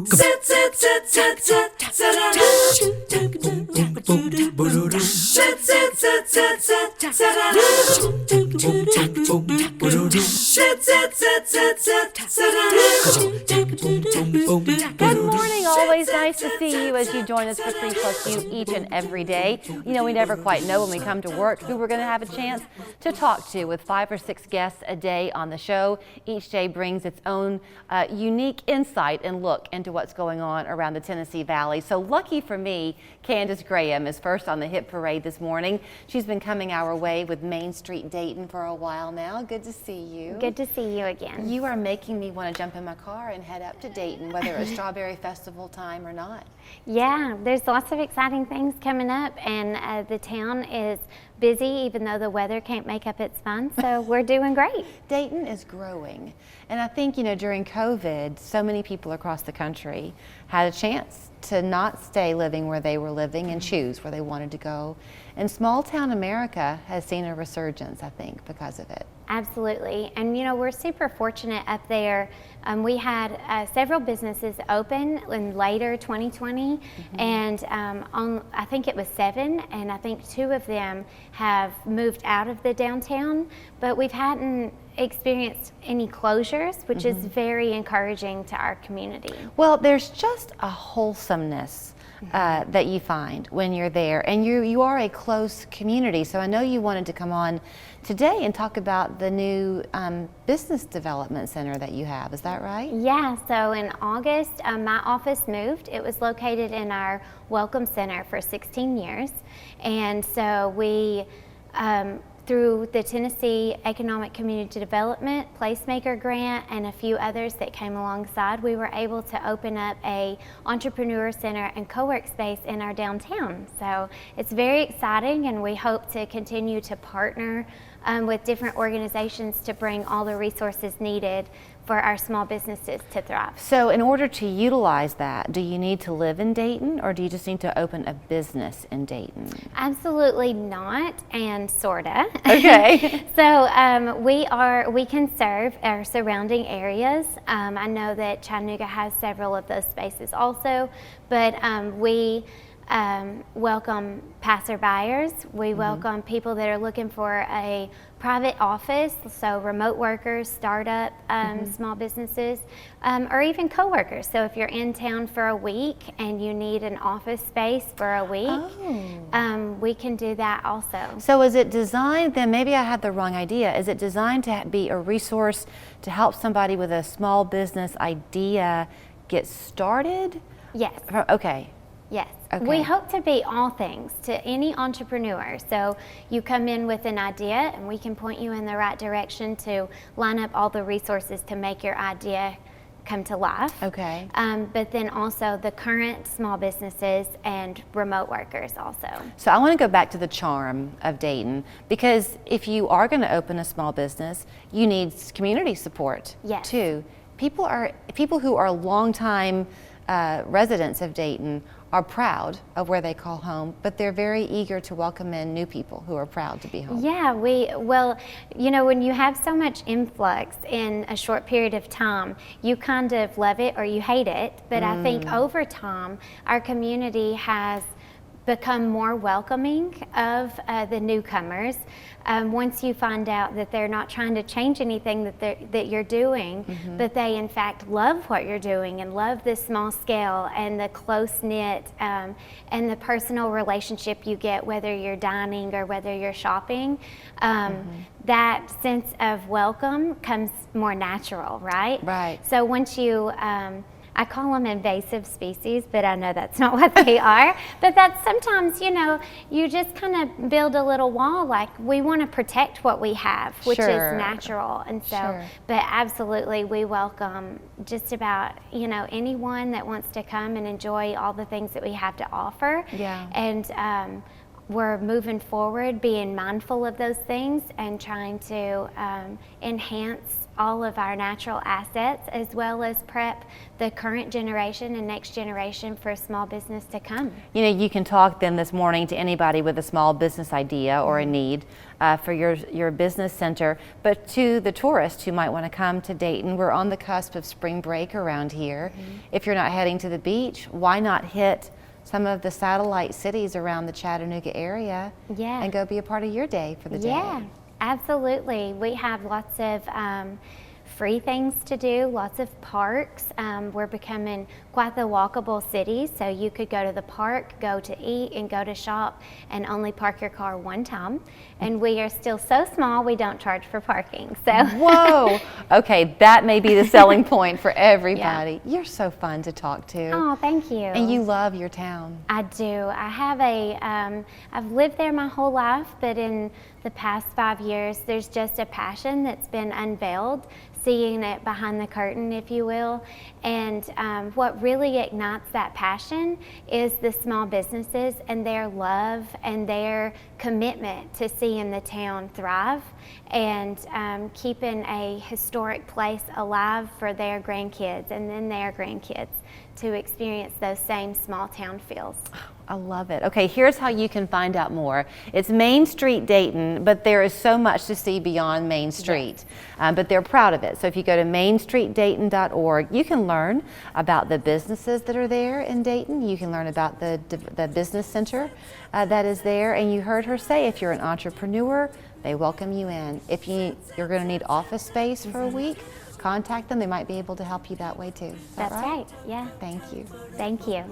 morning, always nice to see you as you join us for 3+You each and every day. You know, we never quite know when we come to work who we're going to have a chance to talk to, with 5 or 6 guests a day on the show. Each day brings its own unique insight and look into what's going on around the Tennessee Valley. So lucky for me, Candace Graham is first on the hit parade this morning. She's been coming our way with Main Street Dayton for a while now. Good to see you. Good to see you again. You are making me want to jump in my car and head up to Dayton, whether it's Strawberry Festival time or not. Yeah, there's lots of exciting things coming up, and the town is busy even though the weather can't make up its fun, so we're doing great. Dayton is growing, and I think, you know, during COVID, so many people across the country had a chance to not stay living where they were living and choose where they wanted to go. And small town America has seen a resurgence, I think, because of it. Absolutely, and you know, we're super fortunate up there. We had several businesses open in later 2020, and I think it was 7, and I think 2 of them have moved out of the downtown, but we've hadn't experienced any closures, which is very encouraging to our community. Well, there's just a wholesomeness that you find when you're there, and you are a close community. So I know you wanted to come on today and talk about the new business development center that you have. Is that right? Yeah, so in August, my office moved. It was located in our Welcome Center for 16 years. And so we, through the Tennessee Economic Community Development Placemaker Grant and a few others that came alongside, we were able to open up a entrepreneur center and co-work space in our downtown. So it's very exciting, and we hope to continue to partner with different organizations to bring all the resources needed for our small businesses to thrive. So in order to utilize that, do you need to live in Dayton, or do you just need to open a business in Dayton? Absolutely not, and sorta. Okay. So we can serve our surrounding areas. I know that Chattanooga has several of those spaces also, but we welcome passerbyers. We welcome people that are looking for a private office, so remote workers, startup small businesses, or even co-workers. So if you're in town for a week and you need an office space for a week, we can do that also. So is it designed, then maybe I had the wrong idea, is it designed to be a resource to help somebody with a small business idea get started? Yes. Okay. Yes. Okay. We hope to be all things to any entrepreneur. So you come in with an idea and we can point you in the right direction to line up all the resources to make your idea come to life. Okay. But then also the current small businesses and remote workers also. So I want to go back to the charm of Dayton, because if you are going to open a small business, you need community support too. People who are longtime residents of Dayton are proud of where they call home, but they're very eager to welcome in new people who are proud to be home. Yeah, well, you know, when you have so much influx in a short period of time, you kind of love it or you hate it. But I think over time, our community has become more welcoming of the newcomers. Once you find out that they're not trying to change anything that you're doing, but they in fact love what you're doing and love the small scale and the close-knit and the personal relationship you get, whether you're dining or whether you're shopping, that sense of welcome comes more natural, right? Right. So once you I call them invasive species, but I know that's not what they are. But that's sometimes, you know, you just kind of build a little wall, like we want to protect what we have, which is natural. And so, but absolutely, we welcome just about, you know, anyone that wants to come and enjoy all the things that we have to offer. Yeah. And we're moving forward, being mindful of those things and trying to enhance all of our natural assets, as well as prep the current generation and next generation for small business to come. You know, you can talk then this morning to anybody with a small business idea or a need for your business center, but to the tourists who might want to come to Dayton, we're on the cusp of spring break around here. If you're not heading to the beach, why not hit some of the satellite cities around the Chattanooga area and go be a part of your day for the day? Yeah, absolutely. We have lots of free things to do, lots of parks. We're becoming quite the walkable city, so you could go to the park, go to eat, and go to shop, and only park your car one time. And we are still so small, we don't charge for parking. So whoa, okay, that may be the selling point for everybody. Yeah. You're so fun to talk to. Oh, thank you. And you love your town. I do. I have I've lived there my whole life, but in the past 5 years, there's just a passion that's been unveiled, seeing it behind the curtain, if you will. And what really ignites that passion is the small businesses and their love and their commitment to seeing the town thrive and keeping a historic place alive for their grandkids and then their grandkids to experience those same small town feels. I love it. Okay, here's how you can find out more. It's Main Street Dayton, but there is so much to see beyond Main Street, but they're proud of it. So if you go to mainstreetdayton.org, you can learn about the businesses that are there in Dayton. You can learn about the business center that is there. And you heard her say, if you're an entrepreneur, they welcome you in. If you're going to need office space for a week, contact them. They might be able to help you that way too. Is that That's right? Yeah. Thank you. Thank you.